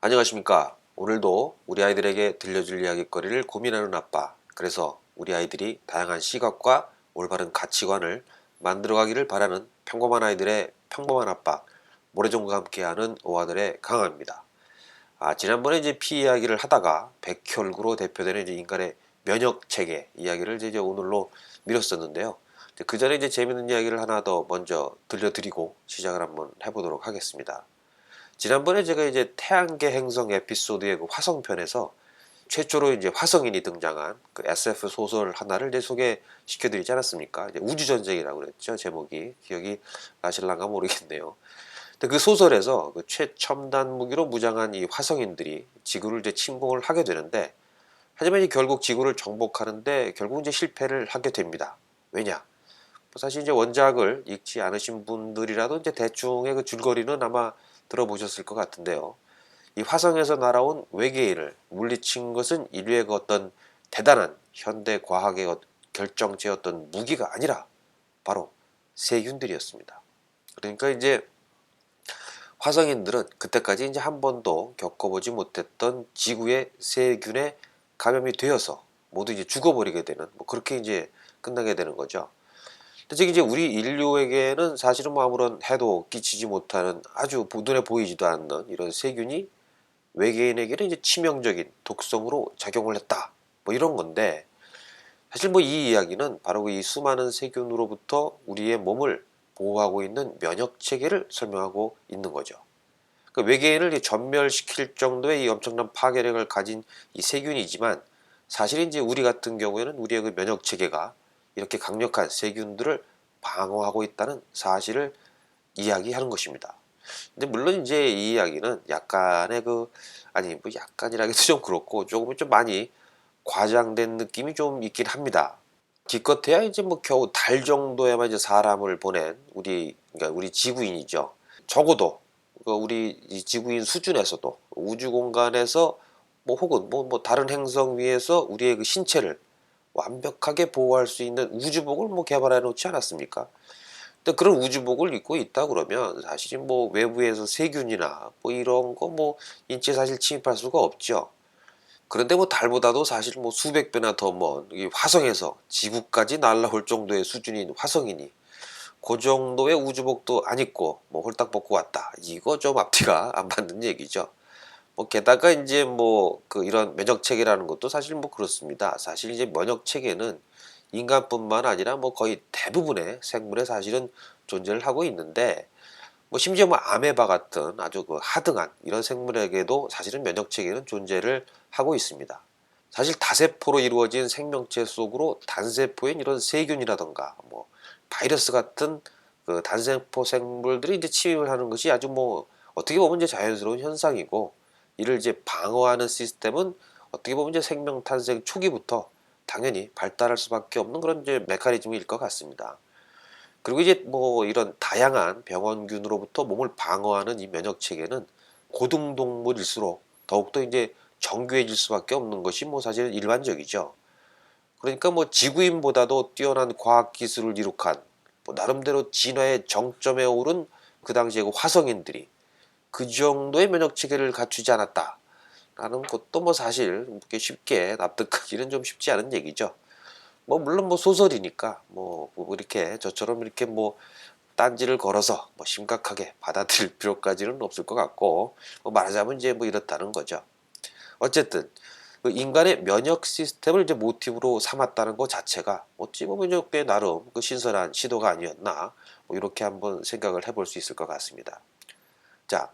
안녕하십니까. 오늘도 우리 아이들에게 들려줄 이야기거리를 고민하는 아빠, 그래서 우리 아이들이 다양한 시각과 올바른 가치관을 만들어가기를 바라는 평범한 아이들의 평범한 아빠, 모래종과 함께하는 오아들의 강화입니다. 지난번에 이제 피 이야기를 하다가 백혈구로 대표되는 이제 인간의 면역 체계 이야기를 이제 오늘로 미뤘었는데요. 그 전에 이제 재밌는 이야기를 하나 더 먼저 들려드리고 시작을 한번 해보도록 하겠습니다. 지난번에 제가 이제 태양계 행성 에피소드의 그 화성편에서 최초로 이제 화성인이 등장한 그 SF 소설 하나를 이제 소개시켜드리지 않았습니까? 이제 우주전쟁이라고 그랬죠. 제목이. 기억이 나실랑가 모르겠네요. 근데 그 소설에서 그 최첨단 무기로 무장한 이 화성인들이 지구를 이제 침공을 하게 되는데, 하지만 이제 결국 지구를 정복하는데 결국 이제 실패를 하게 됩니다. 왜냐? 사실 이제 원작을 읽지 않으신 분들이라도 이제 대충의 그 줄거리는 아마 들어보셨을 것 같은데요. 이 화성에서 날아온 외계인을 물리친 것은 인류의 그 어떤 대단한 현대 과학의 결정체였던 무기가 아니라 바로 세균들이었습니다. 그러니까 이제 화성인들은 그때까지 이제 한 번도 겪어보지 못했던 지구의 세균에 감염이 되어서 모두 이제 죽어버리게 되는, 뭐 그렇게 이제 끝나게 되는 거죠. 특히 이제 우리 인류에게는 사실은 뭐 아무런 해도 끼치지 못하는 아주 눈에 보이지도 않는 이런 세균이 외계인에게는 이제 치명적인 독성으로 작용을 했다, 뭐 이런 건데, 사실 뭐 이 이야기는 바로 이 수많은 세균으로부터 우리의 몸을 보호하고 있는 면역 체계를 설명하고 있는 거죠. 그러니까 외계인을 전멸시킬 정도의 이 엄청난 파괴력을 가진 이 세균이지만, 사실 이제 우리 같은 경우에는 우리의 그 면역 체계가 이렇게 강력한 세균들을 방어하고 있다는 사실을 이야기하는 것입니다. 근데 물론 이제 이 이야기는 약간의 뭐 약간이라기도 좀 그렇고 조금 좀 많이 과장된 느낌이 좀 있긴 합니다. 기껏해야 이제 뭐 겨우 달 정도에만 이제 사람을 보낸 그러니까 우리 지구인이죠. 적어도 우리 이 지구인 수준에서도 우주 공간에서 뭐 혹은 뭐 다른 행성 위에서 우리의 그 신체를 완벽하게 보호할 수 있는 우주복을 뭐 개발해 놓지 않았습니까? 근데 그런 우주복을 입고 있다 그러면 사실 뭐 외부에서 세균이나 뭐 이런 거 뭐 인체 사실 침입할 수가 없죠. 그런데 뭐 달보다도 사실 뭐 수백 배나 더 먼 이 화성에서 지구까지 날아올 정도의 수준인 화성인이 그 정도의 우주복도 안 입고 뭐 홀딱 벗고 왔다. 이거 좀 앞뒤가 안 맞는 얘기죠. 뭐 게다가 이제 뭐 이런 면역 체계라는 것도 사실 뭐 그렇습니다. 사실 이제 면역 체계는 인간뿐만 아니라 뭐 거의 대부분의 생물에 사실은 존재를 하고 있는데, 뭐 심지어 뭐 아메바 같은 아주 하등한 이런 생물에게도 사실은 면역 체계는 존재를 하고 있습니다. 사실 다세포로 이루어진 생명체 속으로 단세포인 이런 세균이라던가 뭐 바이러스 같은 그 단세포 생물들이 이제 침입을 하는 것이 아주 뭐 어떻게 보면 이제 자연스러운 현상이고, 이를 이제 방어하는 시스템은 어떻게 보면 이제 생명 탄생 초기부터 당연히 발달할 수밖에 없는 그런 이제 메커니즘일 것 같습니다. 그리고 이제 뭐 이런 다양한 병원균으로부터 몸을 방어하는 이 면역 체계는 고등동물일수록 더욱더 이제 정교해질 수밖에 없는 것이 뭐 사실 일반적이죠. 그러니까 뭐 지구인보다도 뛰어난 과학 기술을 이룩한 뭐 나름대로 진화의 정점에 오른 그 당시에 그 화성인들이 그 정도의 면역 체계를 갖추지 않았다라는 것도 뭐 사실 그렇게 쉽게 납득하기는 좀 쉽지 않은 얘기죠. 뭐 물론 뭐 소설이니까 뭐 이렇게 저처럼 이렇게 뭐 딴지를 걸어서 뭐 심각하게 받아들일 필요까지는 없을 것 같고, 뭐 말하자면 이제 뭐 이렇다는 거죠. 어쨌든 그 인간의 면역 시스템을 이제 모티브로 삼았다는 것 자체가 어찌 보면 꽤 나름 신선한 시도가 아니었나, 뭐 이렇게 한번 생각을 해볼 수 있을 것 같습니다. 자,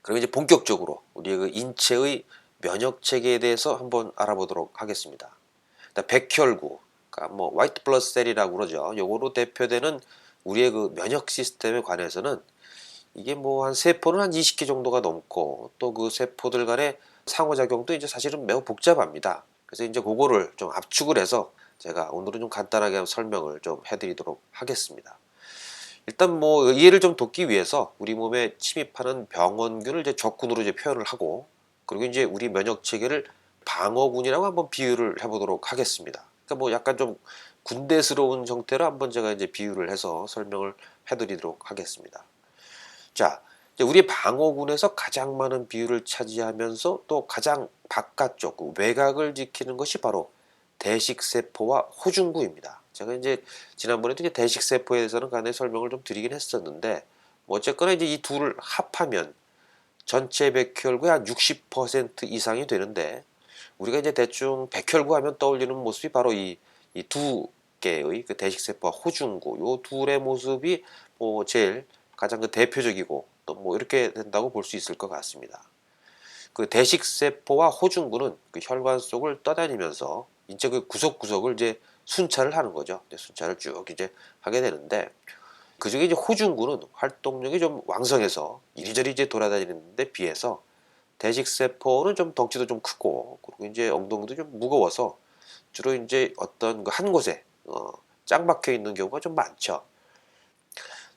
그럼 이제 본격적으로 우리의 그 인체의 면역 체계에 대해서 한번 알아보도록 하겠습니다. 일단 백혈구, 그러니까 뭐 화이트 블러드 셀이라고 그러죠. 요거로 대표되는 우리의 그 면역 시스템에 관해서는 이게 뭐 한 세포는 한 20개 정도가 넘고, 또 그 세포들 간의 상호작용도 이제 사실은 매우 복잡합니다. 그래서 이제 그거를 좀 압축을 해서 제가 오늘은 좀 간단하게 설명을 좀 해드리도록 하겠습니다. 일단 뭐 이해를 좀 돕기 위해서 우리 몸에 침입하는 병원균을 이제 적군으로 이제 표현을 하고, 그리고 이제 우리 면역 체계를 방어군이라고 한번 비유를 해보도록 하겠습니다. 그러니까 뭐 약간 좀 군대스러운 형태로 한번 제가 이제 비유를 해서 설명을 해드리도록 하겠습니다. 자, 이제 우리 방어군에서 가장 많은 비율을 차지하면서 또 가장 바깥쪽 그 외곽을 지키는 것이 바로 대식세포와 호중구입니다. 제가 이제 지난번에도 이제 대식세포에 대해서는 간단히 설명을 좀 드리긴 했었는데 뭐 어쨌거나 이제 이 둘을 합하면 전체 백혈구의 한 60% 이상이 되는데 우리가 이제 대충 백혈구 하면 떠올리는 모습이 바로 이 두 개의 그 대식세포와 호중구 요 둘의 모습이 뭐 제일 가장 그 대표적이고 또 뭐 이렇게 된다고 볼 수 있을 것 같습니다. 그 대식세포와 호중구는 그 혈관 속을 떠다니면서 인체 그 구석구석을 이제 순찰을 하는 거죠. 순찰을 쭉 이제 하게 되는데 그 중에 이제 호중구는 활동력이 좀 왕성해서 이리저리 이제 돌아다니는 데 비해서 대식세포는 좀 덩치도 좀 크고 그리고 이제 엉덩이도 좀 무거워서 주로 이제 어떤 그 한 곳에 짱 박혀 있는 경우가 좀 많죠.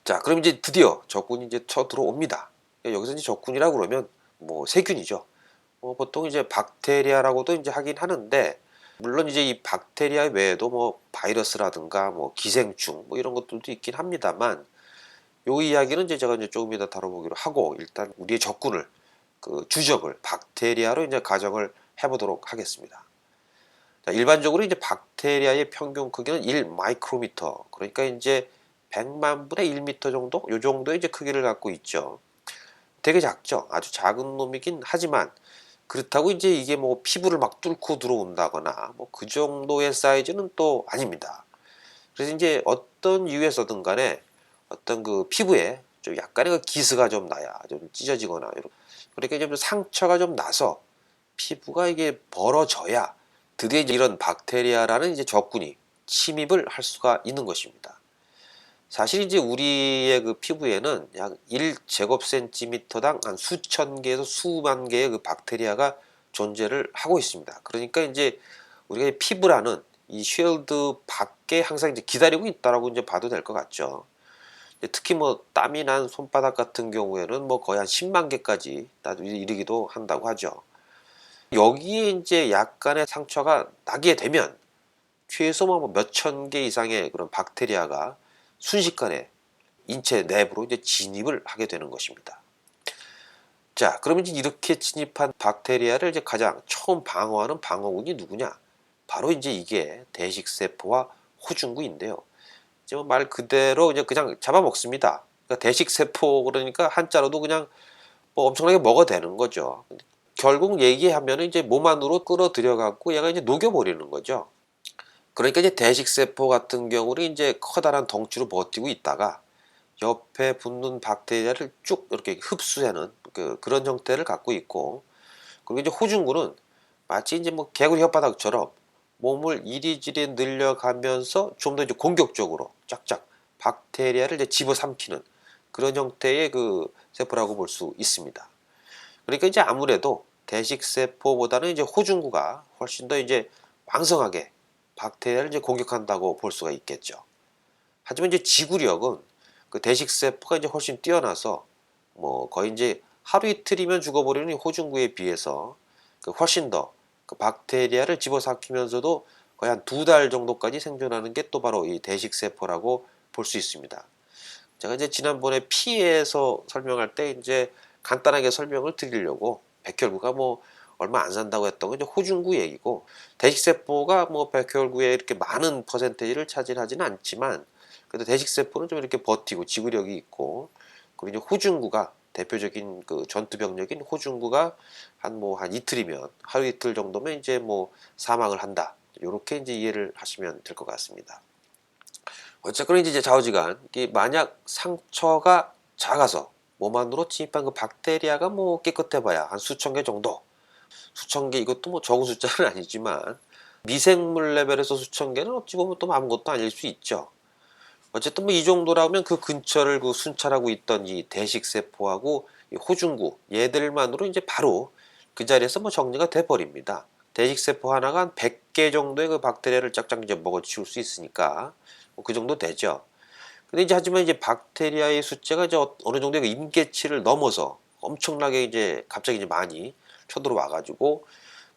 자, 그럼 이제 드디어 적군이 이제 쳐 들어옵니다. 여기서 이제 적군이라고 그러면 뭐 세균이죠. 보통 이제 박테리아라고도 이제 하긴 하는데 물론 이제 이 박테리아 외에도 뭐 바이러스라든가 뭐 기생충 뭐 이런 것들도 있긴 합니다만 요 이야기는 이제 제가 이제 조금 이따 다뤄보기로 하고 일단 우리의 적군을 그 주적을 박테리아로 이제 가정을 해보도록 하겠습니다. 자, 일반적으로 이제 박테리아의 평균 크기는 1 마이크로미터 그러니까 이제 100만 분의 1미터 정도 요 정도의 이제 크기를 갖고 있죠. 되게 작죠. 아주 작은 놈이긴 하지만 그렇다고 이제 이게 뭐 피부를 막 뚫고 들어온다거나 뭐 그 정도의 사이즈는 또 아닙니다. 그래서 이제 어떤 이유에서든 간에 어떤 그 피부에 좀 약간의 그 기스가 좀 나야 좀 찢어지거나 이렇게 그러니까 좀 상처가 좀 나서 피부가 이게 벌어져야 드디어 이런 박테리아라는 이제 적군이 침입을 할 수가 있는 것입니다. 사실 이제 우리의 그 피부에는 약 1제곱센티미터당 한 수천 개에서 수만 개의 그 박테리아가 존재를 하고 있습니다. 그러니까 이제 우리가 피부라는 이 쉴드 밖에 항상 이제 기다리고 있다라고 이제 봐도 될 것 같죠. 특히 뭐 땀이 난 손바닥 같은 경우에는 뭐 거의 한 10만 개까지 이르기도 한다고 하죠. 여기에 이제 약간의 상처가 나게 되면 최소 뭐 몇천 개 이상의 그런 박테리아가 순식간에 인체 내부로 이제 진입을 하게 되는 것입니다. 자, 그러면 이제 이렇게 진입한 박테리아를 이제 가장 처음 방어하는 방어군이 누구냐? 바로 이제 이게 대식세포와 호중구인데요. 이제 말 그대로 이제 그냥 잡아먹습니다. 그러니까 대식세포 그러니까 한자로도 그냥 뭐 엄청나게 먹어대는 거죠. 결국 얘기하면 이제 몸 안으로 끌어들여 갖고 얘가 이제 녹여버리는 거죠. 그러니까 이제 대식세포 같은 경우는 이제 커다란 덩치로 버티고 있다가 옆에 붙는 박테리아를 쭉 이렇게 흡수하는 그런 형태를 갖고 있고 그리고 이제 호중구는 마치 이제 뭐 개구리 혓바닥처럼 몸을 이리저리 늘려가면서 좀 더 이제 공격적으로 쫙쫙 박테리아를 이제 집어삼키는 그런 형태의 그 세포라고 볼 수 있습니다. 그러니까 이제 아무래도 대식세포보다는 이제 호중구가 훨씬 더 이제 왕성하게 박테리아를 이제 공격한다고 볼 수가 있겠죠. 하지만 이제 지구력은 그 대식세포가 이제 훨씬 뛰어나서 뭐 거의 이제 하루 이틀이면 죽어버리는 호중구에 비해서 그 훨씬 더 그 박테리아를 집어삼키면서도 거의 한 2달 정도까지 생존하는 게 또 바로 이 대식세포라고 볼 수 있습니다. 제가 이제 지난번에 피에서 설명할 때 이제 간단하게 설명을 드리려고 백혈구가 뭐 얼마 안 산다고 했던 건 이제 호중구 얘기고 대식세포가 뭐 백혈구에 이렇게 많은 퍼센테이지를 차지하지는 않지만 그래도 대식세포는 좀 이렇게 버티고 지구력이 있고 그리고 이제 호중구가 대표적인 그 전투병력인 호중구가 한 이틀이면 하루 이틀 정도면 이제 뭐 사망을 한다. 이렇게 이제 이해를 하시면 될 것 같습니다. 어쨌거나 이제 좌우지간 만약 상처가 작아서 몸 안으로 침입한 그 박테리아가 뭐 깨끗해봐야 한 수천 개 정도. 수천 개 이것도 뭐 적은 숫자는 아니지만 미생물 레벨에서 수천 개는 어찌 보면 또 아무것도 아닐 수 있죠. 어쨌든 뭐 이 정도라면 그 근처를 그 순찰하고 있던 이 대식세포하고 이 호중구 얘들만으로 이제 바로 그 자리에서 뭐 정리가 돼 버립니다. 대식세포 하나가 한 100개 정도의 그 박테리아를 짝짝 이제 먹어치울 수 있으니까 뭐그 정도 되죠. 근데 이제 하지만 이제 박테리아의 숫자가 이제 어느 정도의 그 임계치를 넘어서 엄청나게 이제 갑자기 이제 많이 쳐들어와 가지고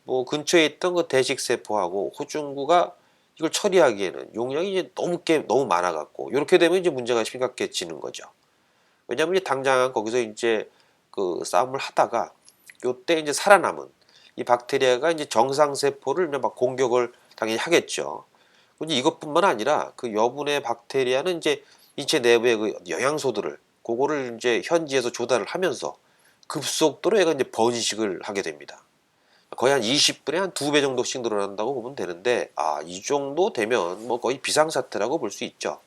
뭐 근처에 있던 그 대식세포하고 호중구가 이걸 처리하기에는 용량이 이제 너무 많아 갖고 이렇게 되면 이제 문제가 심각해지는 거죠. 왜냐하면 이제 당장 거기서 이제 그 싸움을 하다가 요때 이제 살아남은 이 박테리아가 이제 정상 세포를 막 공격을 당연히 하겠죠. 근데 이것뿐만 아니라 그 여분의 박테리아는 이제 인체 내부의 그 영양소들을 그거를 이제 현지에서 조달을 하면서 급속도로 얘가 이제 번식을 하게 됩니다. 거의 한 20분에 한 2배 정도씩 늘어난다고 보면 되는데, 이 정도 되면 뭐 거의 비상사태라고 볼 수 있죠.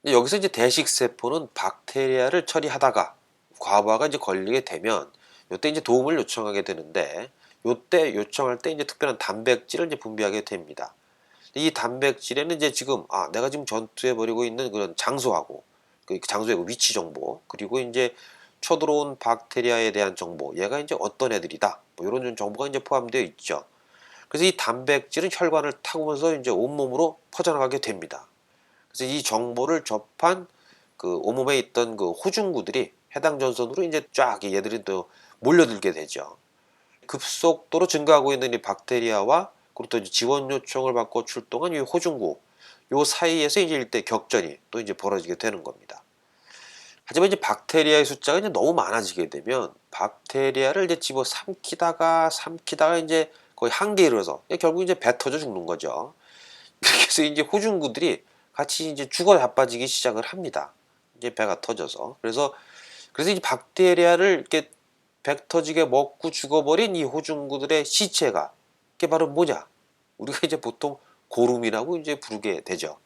근데 여기서 이제 대식세포는 박테리아를 처리하다가 과부하가 이제 걸리게 되면 요때 이제 도움을 요청하게 되는데, 요때 요청할 때 이제 특별한 단백질을 이제 분비하게 됩니다. 이 단백질에는 이제 지금 내가 지금 전투해 버리고 있는 그런 장소하고 그 장소의 그 위치 정보, 그리고 이제 쳐들어온 박테리아에 대한 정보, 얘가 이제 어떤 애들이다, 뭐 이런 정보가 이제 포함되어 있죠. 그래서 이 단백질은 혈관을 타고면서 이제 온몸으로 퍼져나가게 됩니다. 그래서 이 정보를 접한 그 온몸에 있던 그 호중구들이 해당 전선으로 이제 쫙 얘들이 또 몰려들게 되죠. 급속도로 증가하고 있는 이 박테리아와 그리고 또 지원 요청을 받고 출동한 이 호중구, 요 사이에서 이제 일대 격전이 또 이제 벌어지게 되는 겁니다. 하지만 이제 박테리아의 숫자가 이제 너무 많아지게 되면 박테리아를 이제 집어 삼키다가 이제 거의 한계에 이르러서 결국 이제 배 터져 죽는 거죠. 그렇게 해서 이제 호중구들이 같이 이제 죽어 자빠지기 시작을 합니다. 이제 배가 터져서. 그래서 이제 박테리아를 이렇게 배 터지게 먹고 죽어버린 이 호중구들의 시체가 그게 바로 뭐냐? 우리가 이제 보통 고름이라고 이제 부르게 되죠.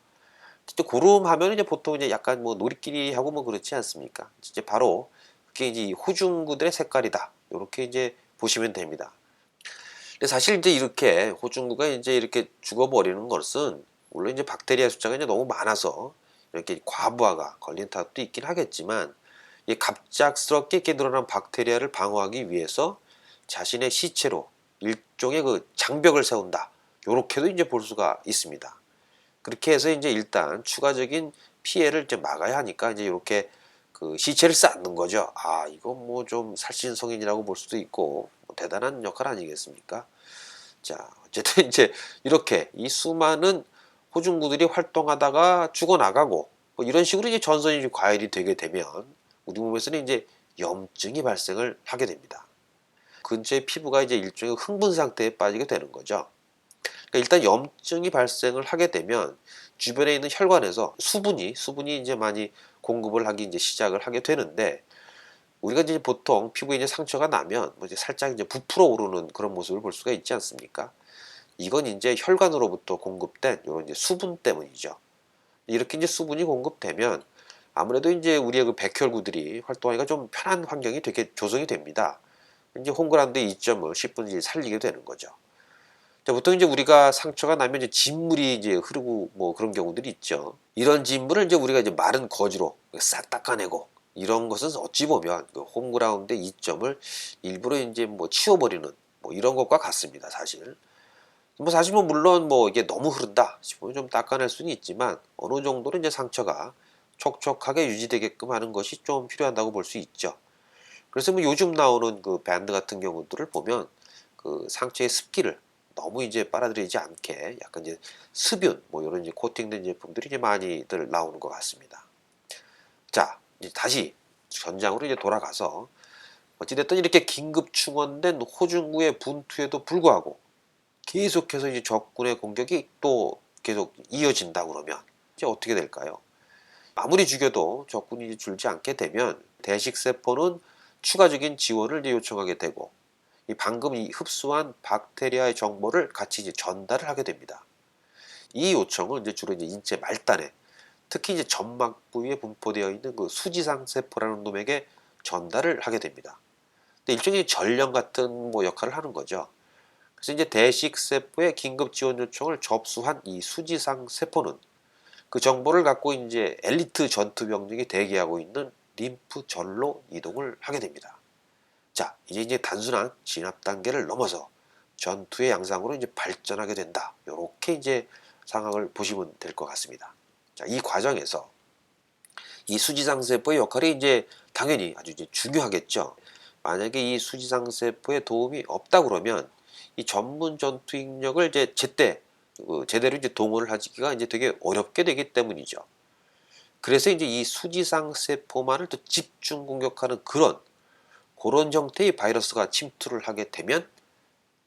진짜 고름 하면 이제 보통 이제 약간 뭐 놀이끼리 하고 뭐 그렇지 않습니까? 진짜 바로 그게 이제 이 호중구들의 색깔이다. 이렇게 이제 보시면 됩니다. 근데 사실 이제 이렇게 호중구가 이제 이렇게 죽어버리는 것은 물론 이제 박테리아 숫자가 이제 너무 많아서 이렇게 과부하가 걸린 탓도 있긴 하겠지만, 이 갑작스럽게 이렇게 늘어난 박테리아를 방어하기 위해서 자신의 시체로 일종의 그 장벽을 세운다. 요렇게도 이제 볼 수가 있습니다. 그렇게 해서 이제 일단 추가적인 피해를 이제 막아야 하니까 이제 이렇게 그 시체를 쌓는 거죠. 이건 뭐 좀 살신성인이라고 볼 수도 있고 뭐 대단한 역할 아니겠습니까? 자, 어쨌든 이제 이렇게 이 수많은 호중구들이 활동하다가 죽어나가고 뭐 이런 식으로 이제 전선이 과열이 되게 되면 우리 몸에서는 이제 염증이 발생을 하게 됩니다. 근처의 피부가 이제 일종의 흥분 상태에 빠지게 되는 거죠. 그러니까 일단 염증이 발생을 하게 되면 주변에 있는 혈관에서 수분이 이제 많이 공급을 하기 이제 시작을 하게 되는데, 우리가 이제 보통 피부에 이제 상처가 나면 뭐 이제 살짝 이제 부풀어 오르는 그런 모습을 볼 수가 있지 않습니까? 이건 이제 혈관으로부터 공급된 이런 이제 수분 때문이죠. 이렇게 이제 수분이 공급되면 아무래도 이제 우리의 그 백혈구들이 활동하기가 좀 편한 환경이 되게 조성이 됩니다. 이제 홍그란드 이점을 10분이 살리게 되는 거죠. 자, 보통 이제 우리가 상처가 나면 이제 진물이 이제 흐르고 뭐 그런 경우들이 있죠. 이런 진물을 이제 우리가 이제 마른 거즈로 싹 닦아내고, 이런 것은 어찌 보면 그 홈그라운드 이점을 일부러 이제 뭐 치워버리는 뭐 이런 것과 같습니다, 사실. 뭐 사실 뭐 물론 뭐 이게 너무 흐른다 싶으면 좀 닦아낼 수는 있지만, 어느 정도는 이제 상처가 촉촉하게 유지되게끔 하는 것이 좀 필요하다고 볼 수 있죠. 그래서 뭐 요즘 나오는 그 밴드 같은 경우들을 보면 그 상처의 습기를 너무 이제 빨아들이지 않게 약간 이제 습윤 뭐 이런 이제 코팅된 제품들이 이제 많이들 나오는 것 같습니다. 자, 이제 다시 전장으로 이제 돌아가서 어찌됐든 이렇게 긴급 충원된 호중구의 분투에도 불구하고 계속해서 이제 적군의 공격이 또 계속 이어진다 그러면 이제 어떻게 될까요? 아무리 죽여도 적군이 줄지 않게 되면 대식세포는 추가적인 지원을 이제 요청하게 되고, 이 방금 이 흡수한 박테리아의 정보를 같이 이제 전달을 하게 됩니다. 이 요청은 이제 주로 이제 인체 말단에, 특히 이제 점막 부위에 분포되어 있는 그 수지상 세포라는 놈에게 전달을 하게 됩니다. 근데 일종의 전령 같은 뭐 역할을 하는 거죠. 그래서 이제 대식 세포의 긴급 지원 요청을 접수한 이 수지상 세포는 그 정보를 갖고 이제 엘리트 전투 병력이 대기하고 있는 림프절로 이동을 하게 됩니다. 자, 이제 단순한 진압 단계를 넘어서 전투의 양상으로 이제 발전하게 된다. 이렇게 이제 상황을 보시면 될 것 같습니다. 자, 이 과정에서 이 수지상 세포의 역할이 이제 당연히 아주 이제 중요하겠죠. 만약에 이 수지상 세포의 도움이 없다 그러면 이 전문 전투 인력을 이제 제대로 이제 동원을 하기가 이제 되게 어렵게 되기 때문이죠. 그래서 이제 이 수지상 세포만을 또 집중 공격하는 그런 그런 형태의 바이러스가 침투를 하게 되면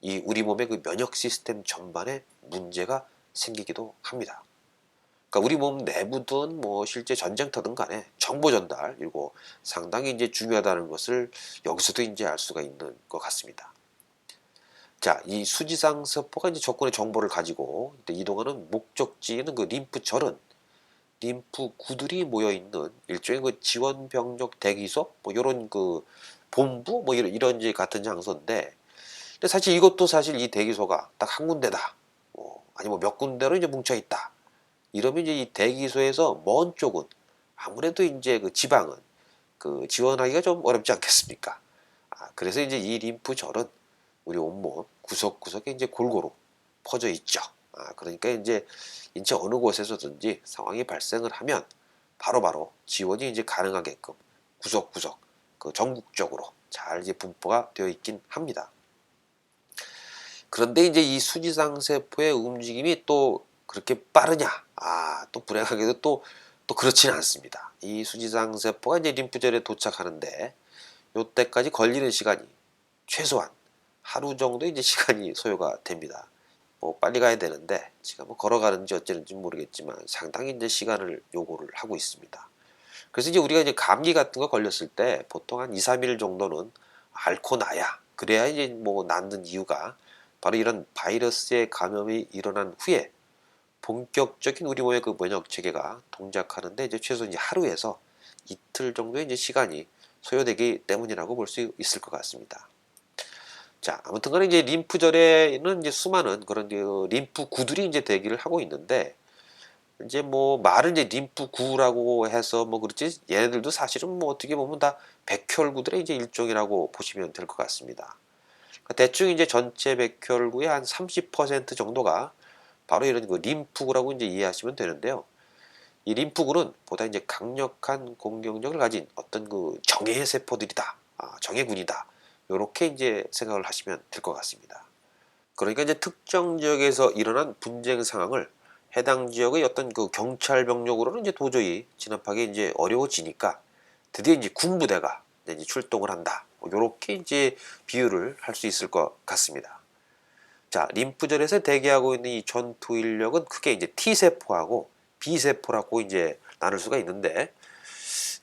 이 우리 몸의 그 면역 시스템 전반에 문제가 생기기도 합니다. 그러니까 우리 몸 내부든 뭐 실제 전쟁터든 간에 정보 전달, 이거 상당히 이제 중요하다는 것을 여기서도 이제 알 수가 있는 것 같습니다. 자, 이 수지상 세포가 이제 적군의 정보를 가지고 이동하는 목적지는 그 림프절은 림프구들이 모여 있는 일종의 그 지원 병력 대기소, 뭐 이런 그 본부, 뭐 이런 이제 같은 장소인데, 근데 사실 이것도 사실 이 대기소가 딱 한 군데다, 아니 뭐 몇 군데로 이제 뭉쳐 있다. 이러면 이제 이 대기소에서 먼 쪽은 아무래도 이제 그 지방은 그 지원하기가 좀 어렵지 않겠습니까? 그래서 이제 이 림프절은 우리 온몸 구석구석에 이제 골고루 퍼져 있죠. 그러니까 이제 인체 어느 곳에서든지 상황이 발생을 하면 바로바로 지원이 이제 가능하게끔 구석구석 그 전국적으로 잘 이제 분포가 되어 있긴 합니다. 그런데 이제 이 수지상 세포의 움직임이 또 그렇게 빠르냐? 또 불행하게도 또 그렇지는 않습니다. 이 수지상 세포가 이제 림프절에 도착하는데 요때까지 걸리는 시간이 최소한 하루 정도 이제 시간이 소요가 됩니다. 뭐 빨리 가야 되는데 지금 뭐 걸어가는지 어쩌는지 모르겠지만 상당히 이제 시간을 요구를 하고 있습니다. 그래서 이제 우리가 이제 감기 같은 거 걸렸을 때 보통 한 2, 3일 정도는 앓고 나야, 그래야 이제 뭐 낫는 이유가 바로 이런 바이러스의 감염이 일어난 후에 본격적인 우리 몸의 그 면역 체계가 동작하는데 이제 최소 이제 하루에서 이틀 정도의 이제 시간이 소요되기 때문이라고 볼 수 있을 것 같습니다. 자, 아무튼 간에 이제 림프절에는 이제 수많은 그런 그 림프구들이 이제 대기를 하고 있는데, 이제 뭐 말은 이제 림프구라고 해서 뭐 그렇지, 얘네들도 사실은 뭐 어떻게 보면 다 백혈구들의 이제 일종이라고 보시면 될 것 같습니다. 그러니까 대충 이제 전체 백혈구의 한 30% 정도가 바로 이런 그 림프구라고 이제 이해하시면 되는데요. 이 림프구는 보다 이제 강력한 공격력을 가진 어떤 그 정예 세포들이다, 정예군이다. 이렇게 이제 생각을 하시면 될 것 같습니다. 그러니까 이제 특정 지역에서 일어난 분쟁 상황을 해당 지역의 어떤 그 경찰 병력으로는 이제 도저히 진압하기 이제 어려워지니까 드디어 이제 군부대가 이제 출동을 한다. 이렇게 이제 비유를 할 수 있을 것 같습니다. 자, 림프절에서 대기하고 있는 이 전투 인력은 크게 이제 T세포하고 B세포라고 이제 나눌 수가 있는데,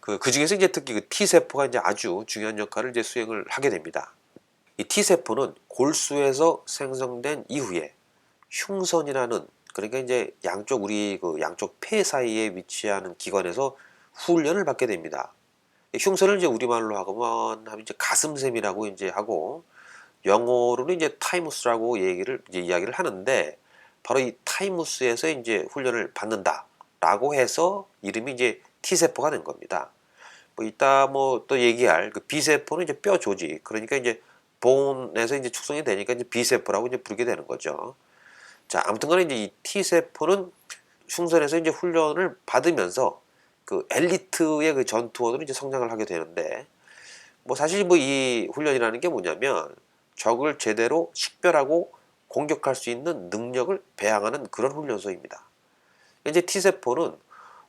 그 중에서 이제 특히 그 T세포가 이제 아주 중요한 역할을 이제 수행을 하게 됩니다. 이 T세포는 골수에서 생성된 이후에 흉선이라는, 그러니까 이제 양쪽 우리 그 양쪽 폐 사이에 위치하는 기관에서 훈련을 받게 됩니다. 흉선을 이제 우리말로 하면 이제 가슴샘이라고 이제 하고, 영어로는 이제 타이무스라고 이야기를 하는데, 바로 이 타이무스에서 이제 훈련을 받는다라고 해서 이름이 이제 T세포가 된 겁니다. 뭐 이따 뭐 또 얘기할 그 B세포는 이제 뼈 조직, 그러니까 이제 본에서 이제 축성이 되니까 이제 B세포라고 이제 부르게 되는 거죠. 자, 아무튼 간에 이제 이 T세포는 흉선에서 이제 훈련을 받으면서 그 엘리트의 그 전투원으로 이제 성장을 하게 되는데, 뭐 사실 뭐 이 훈련이라는 게 뭐냐면 적을 제대로 식별하고 공격할 수 있는 능력을 배양하는 그런 훈련소입니다. 이제 T세포는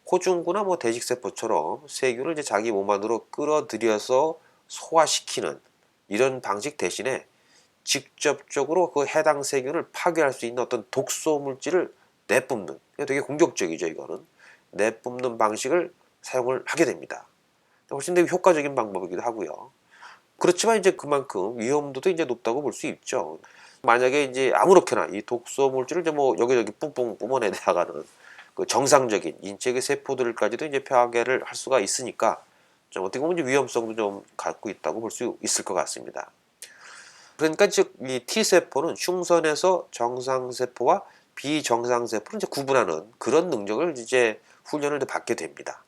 호중구나 뭐 대식세포처럼 세균을 이제 자기 몸 안으로 끌어들여서 소화시키는 이런 방식 대신에 직접적으로 그 해당 세균을 파괴할 수 있는 어떤 독소 물질을 내뿜는, 되게 공격적이죠 이거는, 내뿜는 방식을 사용을 하게 됩니다. 훨씬 더 효과적인 방법이기도 하고요. 그렇지만 이제 그만큼 위험도도 이제 높다고 볼 수 있죠. 만약에 이제 아무렇게나 이 독소 물질을 이제 뭐 여기저기 뿜뿜 뿜어내다가는 그 정상적인 인체의 세포들까지도 이제 파괴를 할 수가 있으니까 좀 어떻게 보면 이제 위험성도 좀 갖고 있다고 볼 수 있을 것 같습니다. 그러니까 즉 이 T세포는 흉선에서 정상세포와 비정상세포를 이제 구분하는 그런 능력을 이제 훈련을 받게 됩니다.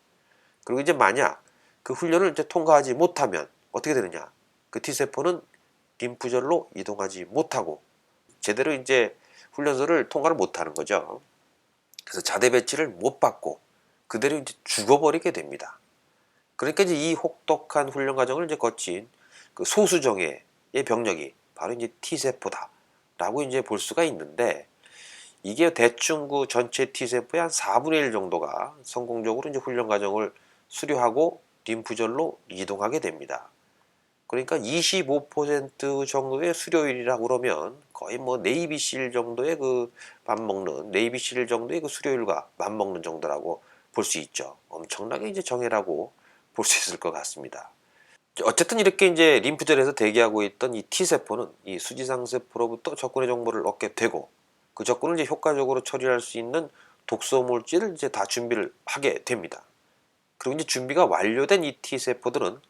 그리고 이제 만약 그 훈련을 이제 통과하지 못하면 어떻게 되느냐? 그 T세포는 림프절로 이동하지 못하고 제대로 이제 훈련소를 통과를 못하는 거죠. 그래서 자대 배치를 못 받고 그대로 이제 죽어버리게 됩니다. 그러니까 이제 이 혹독한 훈련 과정을 이제 거친 그 소수정예의 병력이 바로 이제 T세포다라고 이제 볼 수가 있는데, 이게 대충 그 전체 T세포의 한 4분의 1 정도가 성공적으로 이제 훈련 과정을 수료하고 림프절로 이동하게 됩니다. 그러니까 25% 정도의 수료율이라고 그러면 거의 뭐 네이비실 정도의 그 맞먹는 네이비실 정도의 그 수료율과 맞먹는 정도라고 볼 수 있죠. 엄청나게 이제 정예라고 볼 수 있을 것 같습니다. 어쨌든 이렇게 이제 림프절에서 대기하고 있던 이 T세포는 이 수지상세포로부터 적군의 정보를 얻게 되고 그 적군을 이제 효과적으로 처리할 수 있는 독소 물질을 이제 다 준비를 하게 됩니다. 그리고 이제 준비가 완료된 이 T세포들은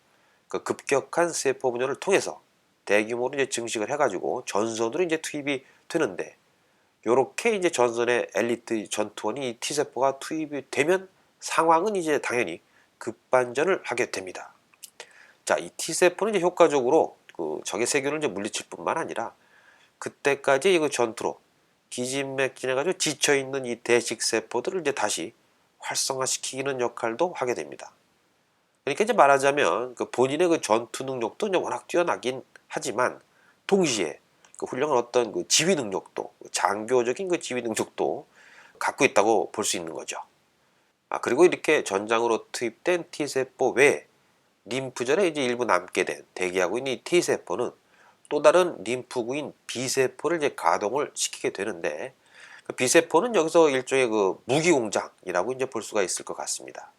그 급격한 세포 분열을 통해서 대규모로 이제 증식을 해가지고 전선으로 이제 투입이 되는데 요렇게 이제 전선의 엘리트 전투원이 이 T세포가 투입이 되면 상황은 이제 당연히 급반전을 하게 됩니다. 자, 이 T세포는 이제 효과적으로 그 적의 세균을 이제 물리칠 뿐만 아니라 그때까지 이 전투로 기진맥진해가지고 지쳐있는 이 대식세포들을 이제 다시 활성화시키는 역할도 하게 됩니다. 그러니까 이제 말하자면 그 본인의 그 전투 능력도 이제 워낙 뛰어나긴 하지만 동시에 그 훌륭한 어떤 그 지휘 능력도 장교적인 그 지휘 능력도 갖고 있다고 볼 수 있는 거죠. 그리고 이렇게 전장으로 투입된 T세포 외에 림프절에 이제 일부 남게 된 대기하고 있는 이 T세포는 또 다른 림프구인 B세포를 이제 가동을 시키게 되는데 그 B세포는 여기서 일종의 그 무기공장이라고 이제 볼 수가 있을 것 같습니다.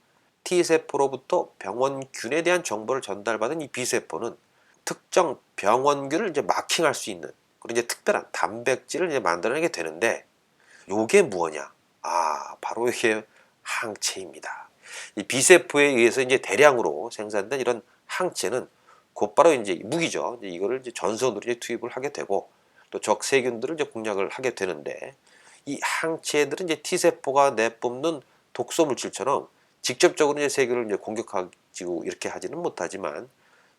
T세포로부터 병원균에 대한 정보를 전달받은 이 B세포는 특정 병원균을 이제 마킹할 수 있는 그런 이제 특별한 단백질을 이제 만들어내게 되는데 요게 무엇냐? 바로 이게 항체입니다. 이 B세포에 의해서 이제 대량으로 생산된 이런 항체는 곧바로 이제 무기죠. 이제 이거를 이제 전선으로 이제 투입을 하게 되고 또 적 세균들을 이제 공략을 하게 되는데 이 항체들은 이제 T세포가 내뿜는 독소 물질처럼 직접적으로 이제 세균을 이제 공격하고 이렇게 하지는 못하지만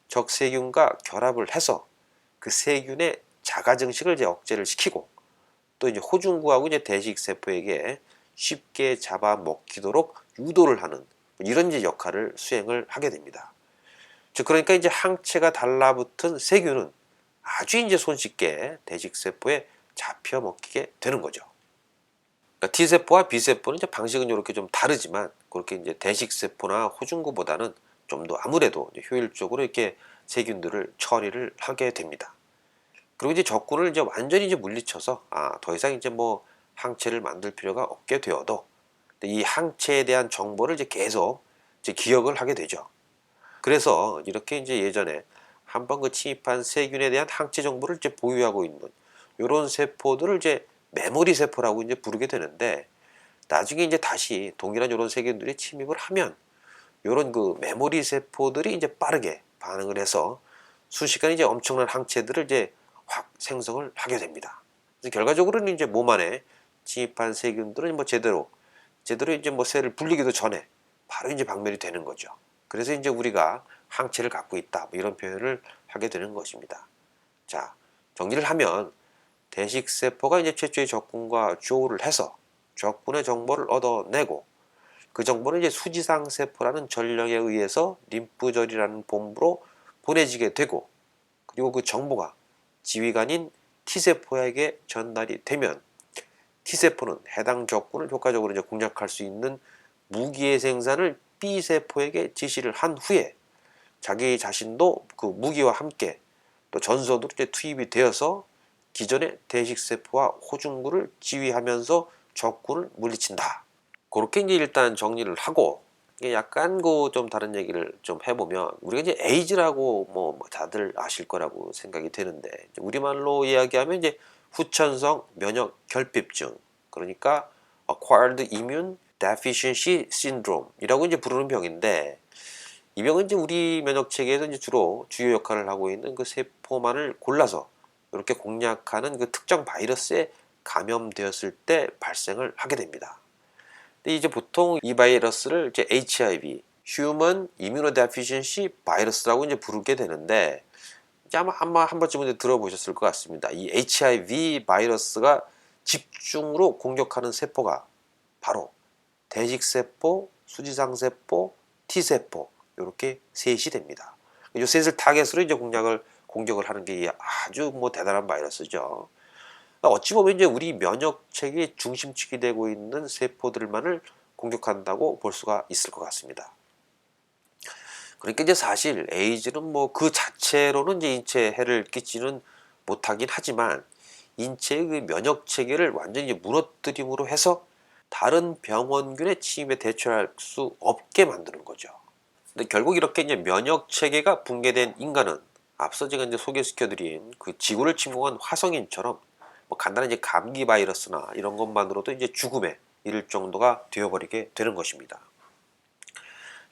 적 세균과 결합을 해서 그 세균의 자가 증식을 이제 억제를 시키고 또 이제 호중구하고 이제 대식 세포에게 쉽게 잡아먹히도록 유도를 하는 이런 이제 역할을 수행을 하게 됩니다. 즉 그러니까 이제 항체가 달라붙은 세균은 아주 이제 손쉽게 대식 세포에 잡혀 먹히게 되는 거죠. 그러니까 T세포와 B세포는 이제 방식은 이렇게 좀 다르지만 그렇게 이제 대식세포나 호중구보다는 좀 더 아무래도 효율적으로 이렇게 세균들을 처리를 하게 됩니다. 그리고 이제 적군을 이제 완전히 이제 물리쳐서 더 이상 이제 뭐 항체를 만들 필요가 없게 되어도 이 항체에 대한 정보를 이제 계속 이제 기억을 하게 되죠. 그래서 이렇게 이제 예전에 한번 그 침입한 세균에 대한 항체 정보를 이제 보유하고 있는 이런 세포들을 이제 메모리 세포라고 이제 부르게 되는데 나중에 이제 다시 동일한 이런 세균들이 침입을 하면 이런 그 메모리 세포들이 이제 빠르게 반응을 해서 순식간에 이제 엄청난 항체들을 이제 확 생성을 하게 됩니다. 그래서 결과적으로는 이제 몸 안에 침입한 세균들은 뭐 제대로 이제 뭐 셀을 불리기도 전에 바로 이제 박멸이 되는 거죠. 그래서 이제 우리가 항체를 갖고 있다 뭐 이런 표현을 하게 되는 것입니다. 자, 정리를 하면 대식세포가 이제 최초의 적군과 조우를 해서 적군의 정보를 얻어내고 그 정보는 이제 수지상세포라는 전령에 의해서 림프절이라는 본부로 보내지게 되고 그리고 그 정보가 지휘관인 T세포에게 전달이 되면 T세포는 해당 적군을 효과적으로 이제 공략할 수 있는 무기의 생산을 B세포에게 지시를 한 후에 자기 자신도 그 무기와 함께 또 전선으로 이제 투입이 되어서 기존의 대식세포와 호중구를 지휘하면서 적군을 물리친다. 그렇게 이제 일단 정리를 하고 이게 약간 그 좀 다른 얘기를 좀 해보면 우리가 이제 에이즈라고 뭐 다들 아실 거라고 생각이 되는데 우리말로 이야기하면 이제 후천성 면역 결핍증 그러니까 Acquired Immune Deficiency Syndrome이라고 이제 부르는 병인데 이 병은 이제 우리 면역 체계에서 이제 주로 주요 역할을 하고 있는 그 세포만을 골라서 이렇게 공략하는 그 특정 바이러스에 감염되었을 때 발생을 하게 됩니다. 근데 이제 보통 이 바이러스를 이제 HIV, Human Immunodeficiency Virus라고 이제 부르게 되는데 이제 아마 한 번쯤은 이제 들어보셨을 것 같습니다. 이 HIV 바이러스가 집중으로 공격하는 세포가 바로 대식세포, 수지상세포, T세포 이렇게 셋이 됩니다. 이 셋을 타겟으로 이제 공격을 하는 게 아주 뭐 대단한 바이러스죠. 어찌 보면 이제 우리 면역 체계의 중심축이 되고 있는 세포들만을 공격한다고 볼 수가 있을 것 같습니다. 그러니까 이제 사실 에이즈는 뭐 그 자체로는 이제 인체에 해를 끼치는 못하긴 하지만 인체의 그 면역 체계를 완전히 무너뜨림으로 해서 다른 병원균의 침입에 대처할 수 없게 만드는 거죠. 근데 결국 이렇게 이제 면역 체계가 붕괴된 인간은 앞서 제가 이제 소개시켜드린 그 지구를 침공한 화성인처럼 뭐 간단한 이제 감기 바이러스나 이런 것만으로도 이제 죽음에 이를 정도가 되어버리게 되는 것입니다.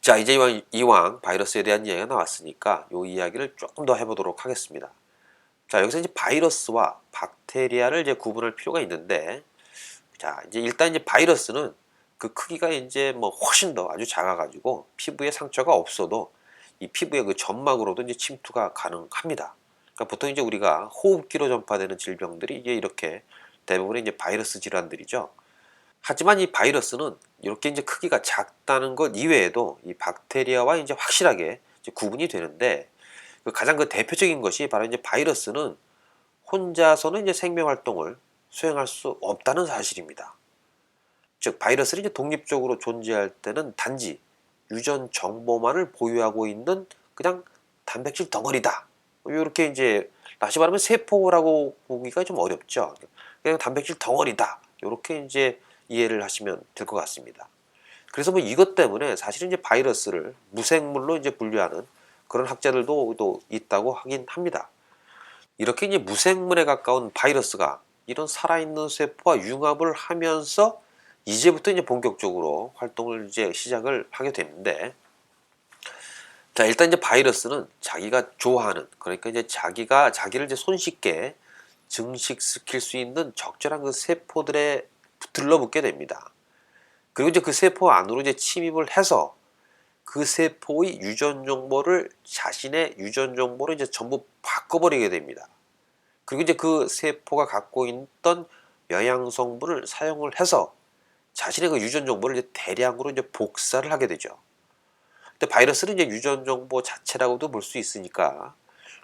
자, 이제 이왕 바이러스에 대한 이야기가 나왔으니까 이 이야기를 조금 더 해보도록 하겠습니다. 자, 여기서 이제 바이러스와 박테리아를 이제 구분할 필요가 있는데, 자, 이제 일단 이제 바이러스는 그 크기가 이제 뭐 훨씬 더 아주 작아가지고 피부에 상처가 없어도 이 피부의 그 점막으로도 이제 침투가 가능합니다. 그러니까 보통 이제 우리가 호흡기로 전파되는 질병들이 이제 이렇게 대부분의 이제 바이러스 질환들이죠. 하지만 이 바이러스는 이렇게 이제 크기가 작다는 것 이외에도 이 박테리아와 이제 확실하게 이제 구분이 되는데, 그 가장 그 대표적인 것이 바로 이제 바이러스는 혼자서는 이제 생명 활동을 수행할 수 없다는 사실입니다. 즉 바이러스는 이제 독립적으로 존재할 때는 단지 유전 정보만을 보유하고 있는 그냥 단백질 덩어리다. 이렇게 이제 다시 말하면 세포라고 보기가 좀 어렵죠. 그냥 단백질 덩어리다. 이렇게 이제 이해를 하시면 될 것 같습니다. 그래서 뭐 이것 때문에 사실은 이제 바이러스를 무생물로 이제 분류하는 그런 학자들도 또 있다고 하긴 합니다. 이렇게 이제 무생물에 가까운 바이러스가 이런 살아있는 세포와 융합을 하면서 이제부터 이제 본격적으로 활동을 이제 시작을 하게 되는데, 자, 일단 이제 바이러스는 자기가 좋아하는, 그러니까 이제 자기가 자기를 이제 손쉽게 증식시킬 수 있는 적절한 그 세포들에 들러붙게 됩니다. 그리고 이제 그 세포 안으로 이제 침입을 해서 그 세포의 유전 정보를 자신의 유전 정보로 이제 전부 바꿔버리게 됩니다. 그리고 이제 그 세포가 갖고 있던 영양 성분을 사용을 해서 자신의 그 유전 정보를 이제 대량으로 이제 복사를 하게 되죠. 근데 바이러스는 이제 유전 정보 자체라고도 볼 수 있으니까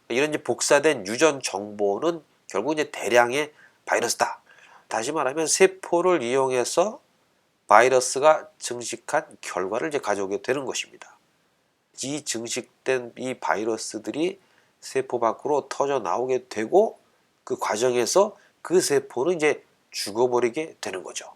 이런 이제 복사된 유전 정보는 결국 이제 대량의 바이러스다. 다시 말하면 세포를 이용해서 바이러스가 증식한 결과를 이제 가져오게 되는 것입니다. 이 증식된 이 바이러스들이 세포 밖으로 터져 나오게 되고 그 과정에서 그 세포는 이제 죽어버리게 되는 거죠.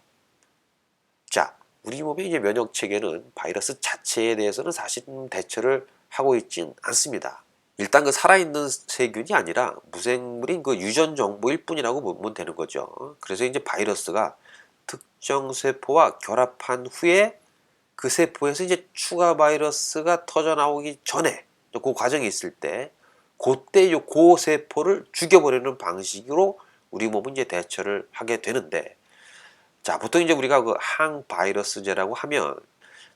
자, 우리 몸의 이제 면역 체계는 바이러스 자체에 대해서는 사실 대처를 하고 있진 않습니다. 일단 그 살아있는 세균이 아니라 무생물인 그 유전 정보일 뿐이라고 보면 되는 거죠. 그래서 이제 바이러스가 특정 세포와 결합한 후에 그 세포에서 이제 추가 바이러스가 터져 나오기 전에 그 과정이 있을 때 그때 그 세포를 죽여버리는 방식으로 우리 몸은 이제 대처를 하게 되는데, 자, 보통 이제 우리가 그 항바이러스제라고 하면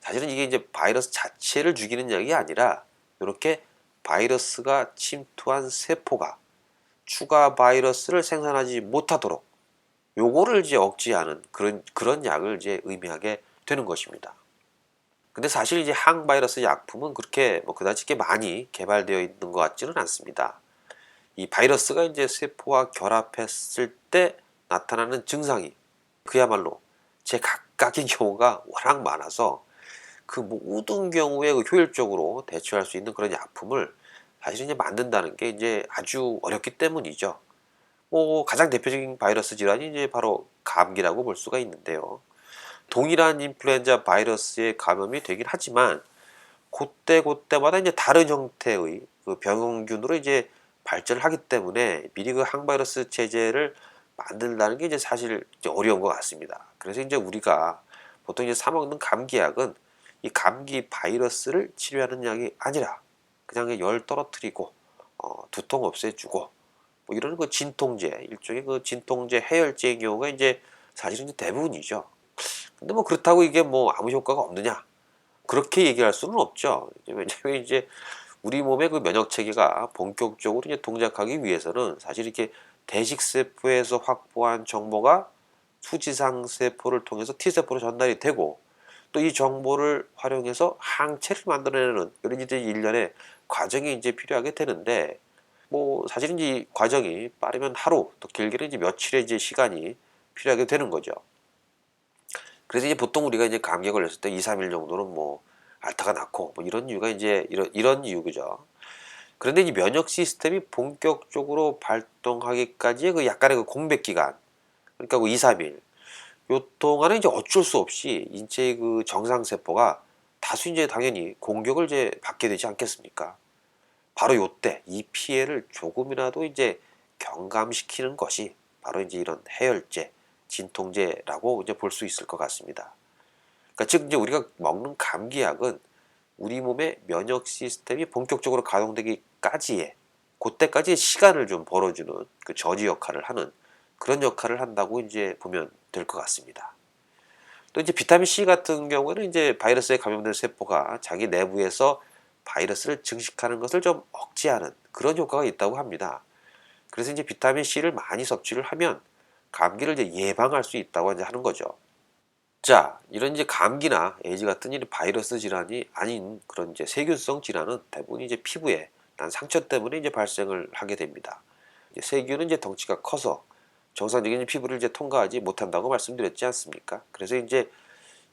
사실은 이게 이제 바이러스 자체를 죽이는 약이 아니라 이렇게 바이러스가 침투한 세포가 추가 바이러스를 생산하지 못하도록 요거를 이제 억제하는 그런 약을 이제 의미하게 되는 것입니다. 근데 사실 이제 항바이러스 약품은 그렇게 뭐 그다지 많이 개발되어 있는 것 같지는 않습니다. 이 바이러스가 이제 세포와 결합했을 때 나타나는 증상이 그야말로 제각각의 경우가 워낙 많아서 그 모든 경우에 그 효율적으로 대처할 수 있는 그런 약품을 사실 이제 만든다는 게 이제 아주 어렵기 때문이죠. 뭐 가장 대표적인 바이러스 질환이 이제 바로 감기라고 볼 수가 있는데요. 동일한 인플루엔자 바이러스에 감염이 되긴 하지만 그때마다 이제 다른 형태의 그 병원균으로 이제 발전을 하기 때문에 미리 그 항바이러스 체제를 만든다는 게 이제 사실 이제 어려운 것 같습니다. 그래서 이제 우리가 보통 이제 사 먹는 감기약은 이 감기 바이러스를 치료하는 약이 아니라 그냥 열 떨어뜨리고 두통 없애주고 뭐 이런 그 진통제, 일종의 그 진통제 해열제의 경우가 이제 사실은 이제 대부분이죠. 근데 뭐 그렇다고 이게 뭐 아무 효과가 없느냐? 그렇게 얘기할 수는 없죠. 왜냐면 이제 우리 몸의 그 면역 체계가 본격적으로 이제 동작하기 위해서는 사실 이렇게 대식 세포에서 확보한 정보가 수지상 세포를 통해서 T세포로 전달이 되고 또 이 정보를 활용해서 항체를 만들어내는 이런 이제 일련의 과정이 이제 필요하게 되는데, 뭐 사실은 이 과정이 빠르면 하루, 또 길게는 이제 며칠의 이제 시간이 필요하게 되는 거죠. 그래서 이제 보통 우리가 이제 감기에 걸렸을 때 2, 3일 정도는 뭐 알타가 낳고 뭐 이런 이유가 이제 이런 이유죠. 그런데 이 면역 시스템이 본격적으로 발동하기까지의 그 약간의 그 공백 기간, 그러니까 그 2, 3일, 요 동안은 이제 어쩔 수 없이 인체의 그 정상 세포가 다수 이제 당연히 공격을 이제 받게 되지 않겠습니까? 바로 요때 이 피해를 조금이라도 이제 경감시키는 것이 바로 이제 이런 해열제, 진통제라고 이제 볼 수 있을 것 같습니다. 그러니까 즉 이제 우리가 먹는 감기약은 우리 몸의 면역 시스템이 본격적으로 가동되기까지의 그때까지의 시간을 좀 벌어주는 그 저지 역할을 하는 그런 역할을 한다고 이제 보면 될 것 같습니다. 또 이제 비타민 C 같은 경우에는 이제 바이러스에 감염된 세포가 자기 내부에서 바이러스를 증식하는 것을 좀 억제하는 그런 효과가 있다고 합니다. 그래서 이제 비타민 C를 많이 섭취를 하면 감기를 이제 예방할 수 있다고 이제 하는 거죠. 자, 이런 이제 감기나 에이즈 같은 이런 바이러스 질환이 아닌 그런 이제 세균성 질환은 대부분 이제 피부에 난 상처 때문에 이제 발생을 하게 됩니다. 이제 세균은 이제 덩치가 커서 정상적인 피부를 이제 통과하지 못한다고 말씀드렸지 않습니까? 그래서 이제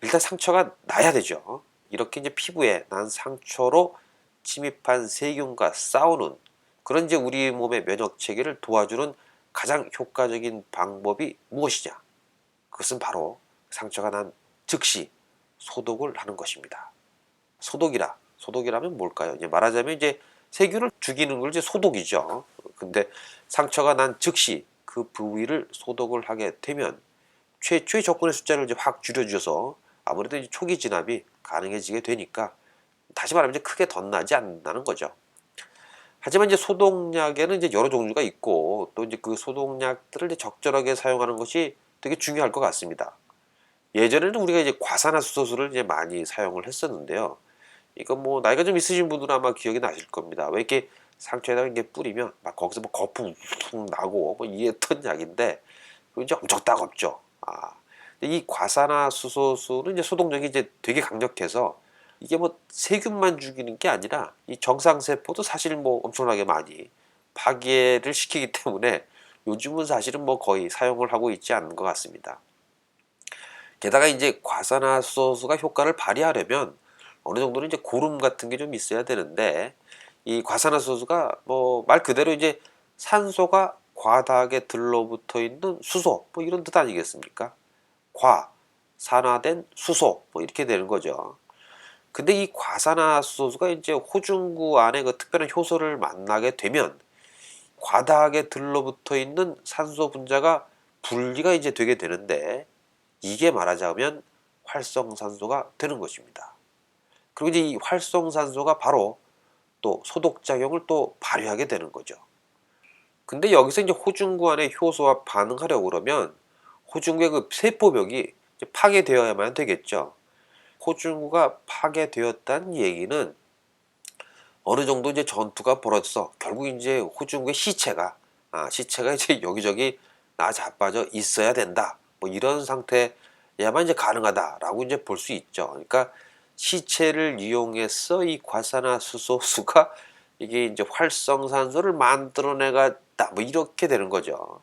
일단 상처가 나야 되죠. 이렇게 이제 피부에 난 상처로 침입한 세균과 싸우는 그런 이제 우리 몸의 면역 체계를 도와주는 가장 효과적인 방법이 무엇이냐? 그것은 바로 상처가 난 즉시 소독을 하는 것입니다. 소독이라면 뭘까요? 이제 말하자면 이제 세균을 죽이는 걸 이제 소독이죠. 근데 상처가 난 즉시 그 부위를 소독을 하게 되면 최초의 접근의 숫자를 이제 확 줄여줘서 아무래도 이제 초기 진압이 가능해지게 되니까 다시 말하면 이제 크게 덧나지 않는다는 거죠. 하지만 이제 소독약에는 이제 여러 종류가 있고 또 이제 그 소독약들을 이제 적절하게 사용하는 것이 되게 중요할 것 같습니다. 예전에는 우리가 이제 과산화수소수를 이제 많이 사용을 했었는데요. 이거 뭐 나이가 좀 있으신 분들은 아마 기억이 나실 겁니다. 왜 이렇게 상처에다가 이게 뿌리면 막 거기서 뭐 거품 툭 나고 뭐 이랬던 약인데 그 이제 엄청 따갑죠. 근데 이 과산화수소수는 이제 소독력이 이제 되게 강력해서 이게 뭐 세균만 죽이는 게 아니라 이 정상세포도 사실 뭐 엄청나게 많이 파괴를 시키기 때문에 요즘은 사실은 뭐 거의 사용을 하고 있지 않는 것 같습니다. 게다가 이제 과산화수소가 효과를 발휘하려면 어느 정도는 이제 고름 같은 게 좀 있어야 되는데 이 과산화수소가 뭐 말 그대로 이제 산소가 과다하게 들러붙어 있는 수소 뭐 이런 뜻 아니겠습니까? 산화된 수소 뭐 이렇게 되는 거죠. 근데 이 과산화수소가 이제 호중구 안에 그 특별한 효소를 만나게 되면 과다하게 들러붙어 있는 산소 분자가 분리가 이제 되게 되는데 이게 말하자면 활성산소가 되는 것입니다. 그리고 이제 이 활성산소가 바로 또 소독작용을 또 발휘하게 되는 거죠. 근데 여기서 이제 호중구 안의 효소와 반응하려고 그러면 호중구의 그 세포벽이 이제 파괴되어야만 되겠죠. 호중구가 파괴되었다는 얘기는 어느 정도 이제 전투가 벌어져서 결국 이제 호중구의 시체가 이제 여기저기 나 자빠져 있어야 된다. 뭐 이런 상태야만 이제 가능하다라고 이제 볼 수 있죠. 그러니까 시체를 이용해서 이 과산화수소수가 이게 이제 활성산소를 만들어내갔다. 뭐 이렇게 되는 거죠.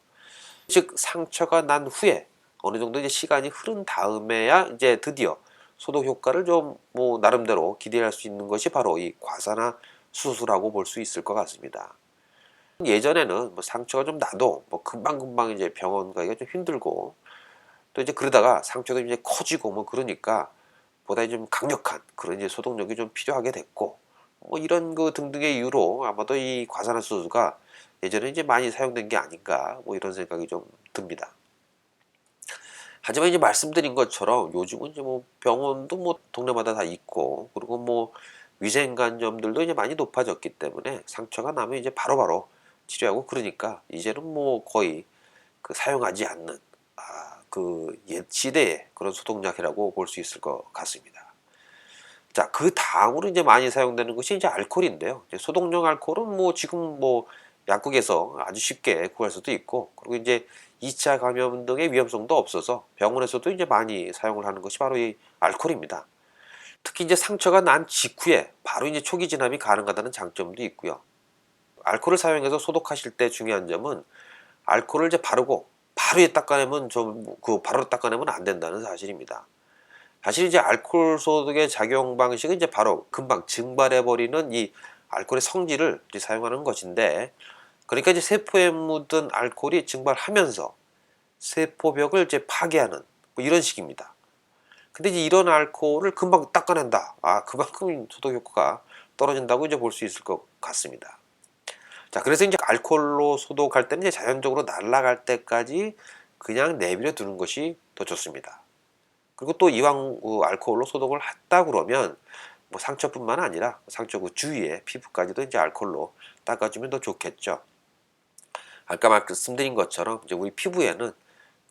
즉 상처가 난 후에 어느 정도 이제 시간이 흐른 다음에야 이제 드디어 소독 효과를 좀 뭐 나름대로 기대할 수 있는 것이 바로 이 과산화수소라고 볼 수 있을 것 같습니다. 예전에는 뭐 상처가 좀 나도 뭐 금방금방 이제 병원 가기가 좀 힘들고 또 이제 그러다가 상처도 이제 커지고 뭐 그러니까 보다 좀 강력한 그런 이제 소독력이 좀 필요하게 됐고 뭐 이런 그 등등의 이유로 아마도 이 과산화수소가 예전에 이제 많이 사용된 게 아닌가 뭐 이런 생각이 좀 듭니다. 하지만 이제 말씀드린 것처럼 요즘은 이제 뭐 병원도 뭐 동네마다 다 있고 그리고 뭐 위생관념들도 이제 많이 높아졌기 때문에 상처가 나면 이제 바로바로 치료하고 그러니까 이제는 뭐 거의 그 사용하지 않는 그 옛 시대의 그런 소독약이라고 볼 수 있을 것 같습니다. 자, 그 다음으로 이제 많이 사용되는 것이 이제 알코올인데요. 이제 소독용 알코올은 뭐 지금 뭐 약국에서 아주 쉽게 구할 수도 있고, 그리고 이제 2차 감염 등의 위험성도 없어서 병원에서도 이제 많이 사용을 하는 것이 바로 이 알코올입니다. 특히 이제 상처가 난 직후에 바로 이제 초기 진압이 가능하다는 장점도 있고요. 알코올을 사용해서 소독하실 때 중요한 점은 알코올을 이제 바르고 바로 닦아내면 좀 그 바로 닦아내면 안 된다는 사실입니다. 사실 이제 알코올 소독의 작용 방식은 이제 바로 금방 증발해 버리는 이 알코올의 성질을 이제 사용하는 것인데, 그러니까 이제 세포에 묻은 알코올이 증발하면서 세포벽을 이제 파괴하는 뭐 이런 식입니다. 근데 이제 이런 알코올을 금방 닦아낸다. 그만큼 소독 효과가 떨어진다고 이제 볼 수 있을 것 같습니다. 자, 그래서 이제 알코올로 소독할 때는 이제 자연적으로 날아갈 때까지 그냥 내버려 두는 것이 더 좋습니다. 그리고 또 이왕 알코올로 소독을 했다 그러면 뭐 상처뿐만 아니라 상처 그 주위에 피부까지도 이제 알코올로 닦아주면 더 좋겠죠. 아까 말씀드린 것처럼 이제 우리 피부에는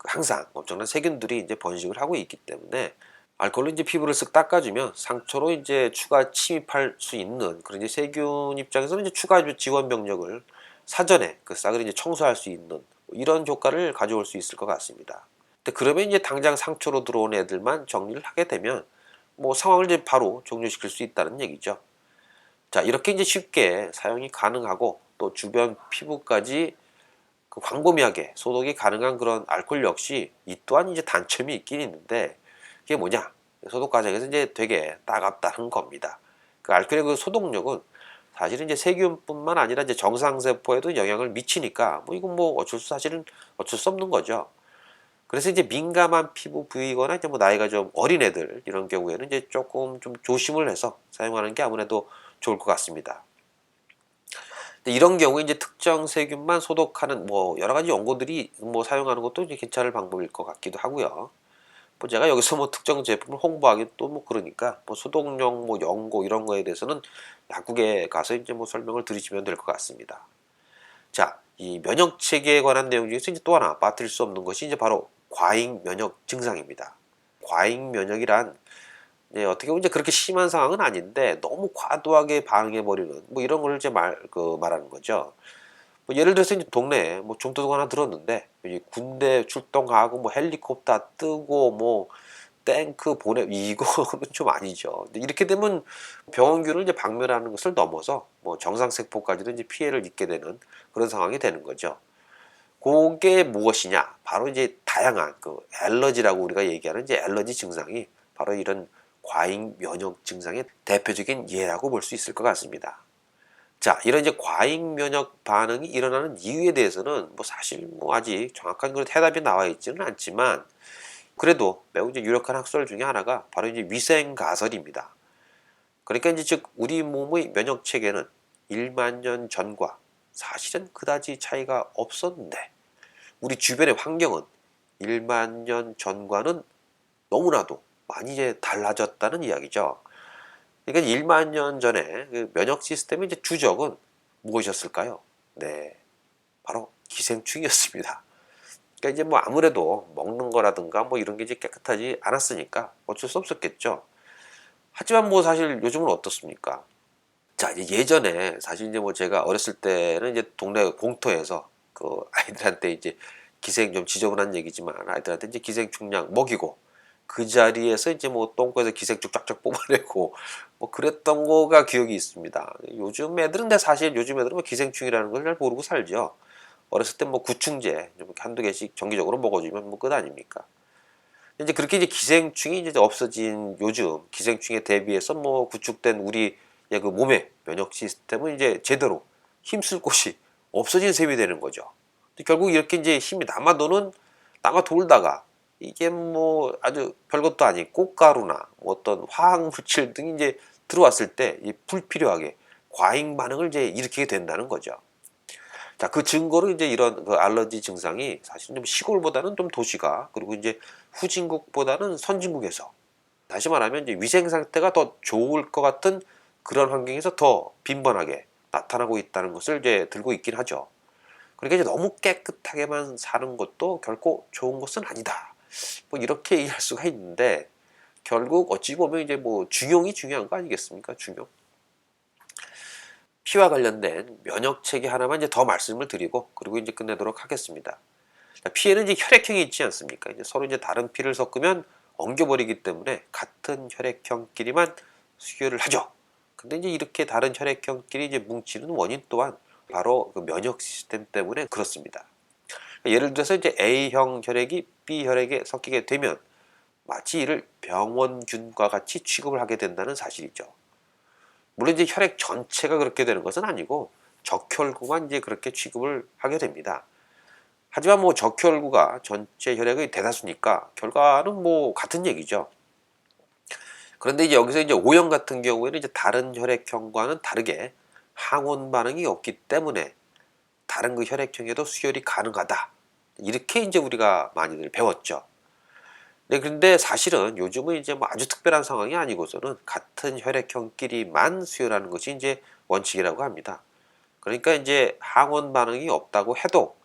항상 엄청난 세균들이 이제 번식을 하고 있기 때문에 알코올로 이제 피부를 쓱 닦아주면 상처로 이제 추가 침입할 수 있는 그런 이제 세균 입장에서는 이제 추가 지원 병력을 사전에 그 싹을 이제 청소할 수 있는 이런 효과를 가져올 수 있을 것 같습니다. 근데 그러면 이제 당장 상처로 들어온 애들만 정리를 하게 되면 뭐 상황을 이제 바로 종료시킬 수 있다는 얘기죠. 자, 이렇게 이제 쉽게 사용이 가능하고 또 주변 피부까지 그 광범위하게 소독이 가능한 그런 알코올 역시 이 또한 이제 단점이 있긴 있는데, 그게 뭐냐? 소독 과정에서 이제 되게 따갑다는 겁니다. 그 알코올의 그 소독력은 사실은 이제 세균뿐만 아니라 이제 정상세포에도 영향을 미치니까 뭐 이건 뭐 사실은 어쩔 수 없는 거죠. 그래서 이제 민감한 피부 부위거나 이제 뭐 나이가 좀 어린 애들 이런 경우에는 이제 조금 좀 조심을 해서 사용하는 게 아무래도 좋을 것 같습니다. 이런 경우에 이제 특정 세균만 소독하는 뭐 여러 가지 연고들이 뭐 사용하는 것도 이제 괜찮을 방법일 것 같기도 하고요. 뭐 제가 여기서 뭐 특정 제품을 홍보하기 또 뭐 그러니까 뭐 소독용 뭐 연고 이런 거에 대해서는 약국에 가서 이제 뭐 설명을 드리시면 될 것 같습니다. 자, 이 면역 체계에 관한 내용 중에서 이제 또 하나 빠뜨릴 수 없는 것이 이제 바로 과잉 면역 증상입니다. 과잉 면역이란 어떻게 보면 이제 그렇게 심한 상황은 아닌데 너무 과도하게 반응해 버리는 뭐 이런 걸 이제 말하는 거죠. 뭐 예를 들어서 이제 동네에 뭐 중도둑 하나 들었는데 이 군대 출동하고 뭐 헬리콥터 뜨고 뭐 탱크 보내 이거는 좀 아니죠. 근데 이렇게 되면 병원균을 이제 박멸하는 것을 넘어서 뭐 정상 세포까지도 이제 피해를 입게 되는 그런 상황이 되는 거죠. 그게 무엇이냐? 바로 이제 다양한 그 알러지라고 우리가 얘기하는 이제 알러지 증상이 바로 이런 과잉 면역 증상의 대표적인 예라고 볼 수 있을 것 같습니다. 자, 이런 이제 과잉 면역 반응이 일어나는 이유에 대해서는 뭐 사실 뭐 아직 정확한 그런 해답이 나와 있지는 않지만, 그래도 매우 이제 유력한 학설 중에 하나가 바로 이제 위생 가설입니다. 그러니까 이제 즉 우리 몸의 면역 체계는 1만 년 전과 사실은 그다지 차이가 없었는데 우리 주변의 환경은 1만 년 전과는 너무나도 많이 이제 달라졌다는 이야기죠. 그러니까 1만 년 전에 그 면역 시스템의 이제 주적은 무엇이었을까요? 네, 바로 기생충이었습니다. 그러니까 이제 뭐 아무래도 먹는 거라든가 뭐 이런 게 이제 깨끗하지 않았으니까 어쩔 수 없었겠죠. 하지만 뭐 사실 요즘은 어떻습니까? 자, 이제 예전에 사실 이제 뭐 제가 어렸을 때는 이제 동네 공터에서 그 아이들한테 이제 기생 좀 지저분한 얘기지만 아이들한테 이제 기생충약 먹이고 그 자리에서 이제 뭐 똥꼬에서 기생충 쫙쫙 뽑아내고 뭐 그랬던 거가 기억이 있습니다. 요즘 애들은 근데 사실 요즘 애들은 뭐 기생충이라는 걸 잘 모르고 살죠. 어렸을 때 뭐 구충제 좀 한두 개씩 정기적으로 먹어주면 뭐 끝 아닙니까? 이제 그렇게 이제 기생충이 이제 없어진 요즘 기생충에 대비해서 뭐 구축된 우리 그 몸의 면역 시스템은 이제 제대로 힘쓸 곳이 없어진 셈이 되는 거죠. 결국 이렇게 이제 힘이 남아 돌다가 이게 뭐 아주 별것도 아닌 꽃가루나 뭐 어떤 화학 물질 등이 이제 들어왔을 때 이 불필요하게 과잉 반응을 이제 일으키게 된다는 거죠. 자, 그 증거로 이제 이런 그 알러지 증상이 사실은 좀 시골보다는 좀 도시가, 그리고 이제 후진국보다는 선진국에서, 다시 말하면 이제 위생 상태가 더 좋을 것 같은 그런 환경에서 더 빈번하게 나타나고 있다는 것을 이제 들고 있긴 하죠. 그러니까 이제 너무 깨끗하게만 사는 것도 결코 좋은 것은 아니다. 뭐 이렇게 얘기할 수가 있는데, 결국 어찌 보면 이제 뭐 중용이 중요한 거 아니겠습니까? 중용. 피와 관련된 면역 체계 하나만 이제 더 말씀을 드리고 그리고 이제 끝내도록 하겠습니다. 피에는 이제 혈액형이 있지 않습니까? 이제 서로 이제 다른 피를 섞으면 엉겨버리기 때문에 같은 혈액형끼리만 수혈을 하죠. 근데 이제 이렇게 다른 혈액형끼리 이제 뭉치는 원인 또한 바로 그 면역 시스템 때문에 그렇습니다. 예를 들어서 이제 A형 혈액이 B 혈액에 섞이게 되면 마치 이를 병원균과 같이 취급을 하게 된다는 사실이죠. 물론 이제 혈액 전체가 그렇게 되는 것은 아니고 적혈구만 이제 그렇게 취급을 하게 됩니다. 하지만 뭐 적혈구가 전체 혈액의 대다수니까 결과는 뭐 같은 얘기죠. 그런데 이제 여기서 이제 O형 같은 경우에는 이제 다른 혈액형과는 다르게 항원 반응이 없기 때문에 다른 그 혈액형에도 수혈이 가능하다. 이렇게 이제 우리가 많이들 배웠죠. 네, 근데 사실은 요즘은 이제 뭐 아주 특별한 상황이 아니고서는 같은 혈액형끼리만 수혈하는 것이 이제 원칙이라고 합니다. 그러니까 이제 항원 반응이 없다고 해도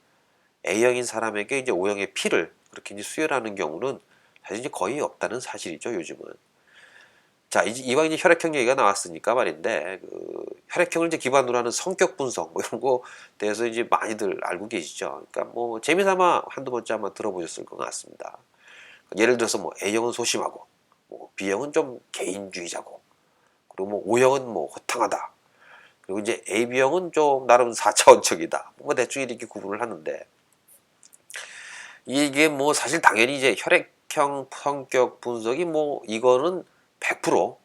A형인 사람에게 이제 O형의 피를 그렇게 이제 수혈하는 경우는 사실 이제 거의 없다는 사실이죠, 요즘은. 자, 이왕 이제 혈액형 얘기가 나왔으니까 말인데, 그 혈액형을 이제 기반으로 하는 성격 분석 뭐 이런 거 대해서 이제 많이들 알고 계시죠. 그러니까 뭐 재미삼아 한두 번째 아마 들어보셨을 것 같습니다. 예를 들어서 뭐 A형은 소심하고, 뭐 B형은 좀 개인주의자고, 그리고 뭐 O형은 뭐 호탕하다. 그리고 이제 AB형은 좀 나름 4차원적이다. 뭐 대충 이렇게 구분을 하는데, 이게 뭐 사실 당연히 이제 혈액형 성격 분석이 뭐 이거는 100%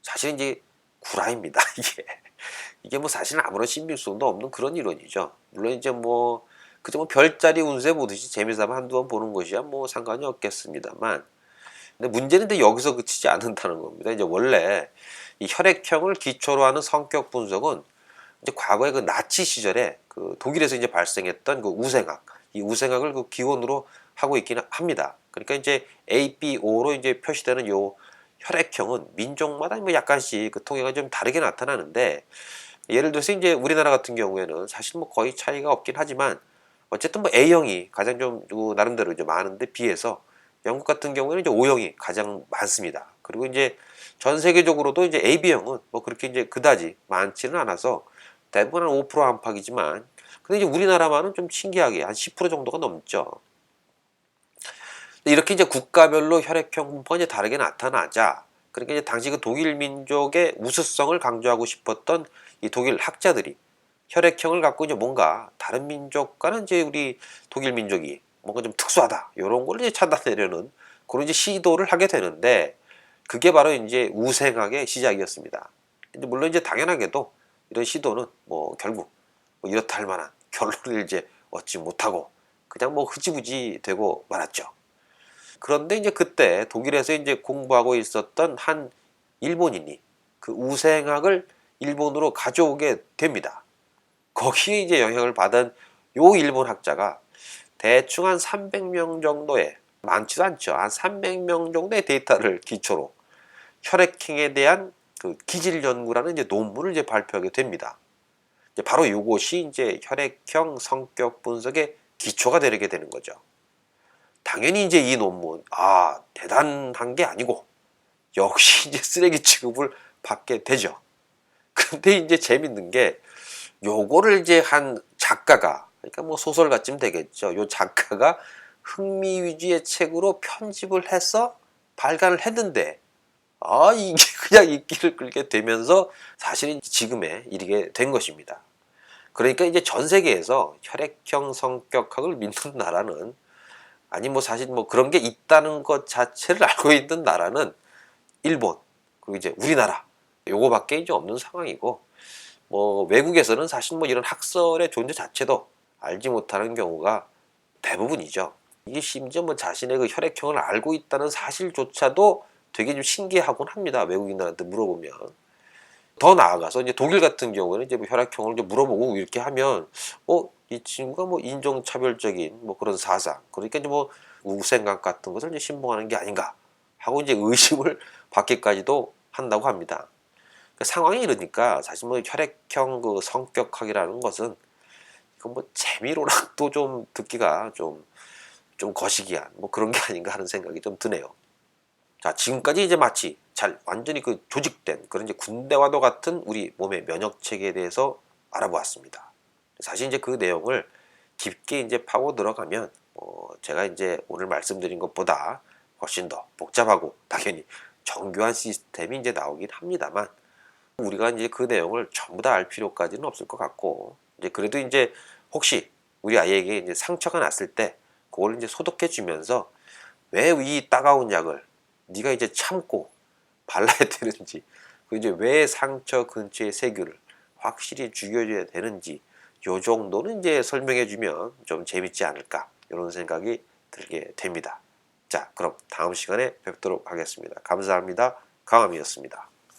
사실 이제 구라입니다. 이게 뭐 사실은 아무런 신빙성도 없는 그런 이론이죠. 물론 이제 뭐 그저 뭐 별자리 운세 보듯이 재미삼아 한두 번 보는 것이야 뭐 상관이 없겠습니다만, 근데 문제는 근데 여기서 그치지 않는다는 겁니다. 이제 원래 이 혈액형을 기초로 하는 성격 분석은 이제 과거에 그 나치 시절에 그 독일에서 이제 발생했던 그 우생학, 이 우생학을 그 기원으로 하고 있기는 합니다. 그러니까 이제 ABO로 이제 표시되는 요 혈액형은 민족마다 뭐 약간씩 그 통계가 좀 다르게 나타나는데, 예를 들어서 이제 우리나라 같은 경우에는 사실 뭐 거의 차이가 없긴 하지만 어쨌든 뭐 A형이 가장 좀 나름대로 이제 많은데 비해서 영국 같은 경우에는 이제 O형이 가장 많습니다. 그리고 이제 전 세계적으로도 이제 AB형은 뭐 그렇게 이제 그다지 많지는 않아서 대부분 한 5% 안팎이지만, 근데 이제 우리나라만은 좀 신기하게 한 10% 정도가 넘죠. 이렇게 이제 국가별로 혈액형 분포가 이제 다르게 나타나자, 그러니까 이제 당시 그 독일 민족의 우수성을 강조하고 싶었던 이 독일 학자들이 혈액형을 갖고 이제 뭔가 다른 민족과는 이제 우리 독일 민족이 뭔가 좀 특수하다, 이런 걸 이제 찾아내려는 그런 이제 시도를 하게 되는데, 그게 바로 이제 우생학의 시작이었습니다. 이제 물론 이제 당연하게도 이런 시도는 뭐 결국 뭐 이렇다 할 만한 결론을 이제 얻지 못하고 그냥 뭐 흐지부지 되고 말았죠. 그런데 이제 그때 독일에서 이제 공부하고 있었던 한 일본인이 그 우생학을 일본으로 가져오게 됩니다. 거기에 이제 영향을 받은 요 일본 학자가 대충 한 300명 정도의, 많지도 않죠, 한 300명 정도의 데이터를 기초로 혈액형에 대한 그 기질 연구라는 이제 논문을 이제 발표하게 됩니다. 이제 바로 이것이 이제 혈액형 성격 분석의 기초가 되게 되는 거죠. 당연히 이제 이 논문, 대단한 게 아니고 역시 이제 쓰레기 취급을 받게 되죠. 근데 이제 재밌는 게, 요거를 이제 한 작가가, 그러니까 뭐 소설가쯤 되겠죠, 요 작가가 흥미 위주의 책으로 편집을 해서 발간을 했는데, 이게 그냥 인기를 끌게 되면서 사실은 지금에 이르게 된 것입니다. 그러니까 이제 전 세계에서 혈액형 성격학을 믿는 나라는, 아니 뭐 사실 뭐 그런 게 있다는 것 자체를 알고 있는 나라는 일본, 그리고 이제 우리나라, 요거밖에 이제 없는 상황이고, 뭐 외국에서는 사실 뭐 이런 학설의 존재 자체도 알지 못하는 경우가 대부분이죠. 이게 심지어 뭐 자신의 그 혈액형을 알고 있다는 사실조차도 되게 좀 신기하곤 합니다, 외국인들한테 물어보면. 더 나아가서 이제 독일 같은 경우는 이제 뭐 혈액형을 이제 물어보고 이렇게 하면, 이 친구가 뭐 인종차별적인 뭐 그런 사상, 그러니까 이제 뭐 우생각 같은 것을 이제 신봉하는 게 아닌가 하고 이제 의심을 받기까지도 한다고 합니다. 그 상황이 이러니까 사실 뭐 혈액형 그 성격학이라는 것은 이건 뭐 재미로라도 좀 듣기가 좀 거시기한 뭐 그런 게 아닌가 하는 생각이 좀 드네요. 자, 지금까지 이제 마치 잘 완전히 그 조직된 그런 이제 군대와도 같은 우리 몸의 면역 체계에 대해서 알아보았습니다. 사실 이제 그 내용을 깊게 이제 파고 들어가면 제가 이제 오늘 말씀드린 것보다 훨씬 더 복잡하고 당연히 정교한 시스템이 이제 나오긴 합니다만, 우리가 이제 그 내용을 전부 다 알 필요까지는 없을 것 같고, 이제 그래도 이제 혹시 우리 아이에게 이제 상처가 났을 때 그걸 이제 소독해 주면서 왜 이 따가운 약을 네가 이제 참고 발라야 되는지, 그 이제 왜 상처 근처의 세균을 확실히 죽여줘야 되는지 요 정도는 이제 설명해 주면 좀 재밌지 않을까 이런 생각이 들게 됩니다. 자, 그럼 다음 시간에 뵙도록 하겠습니다. 감사합니다. 강함이었습니다.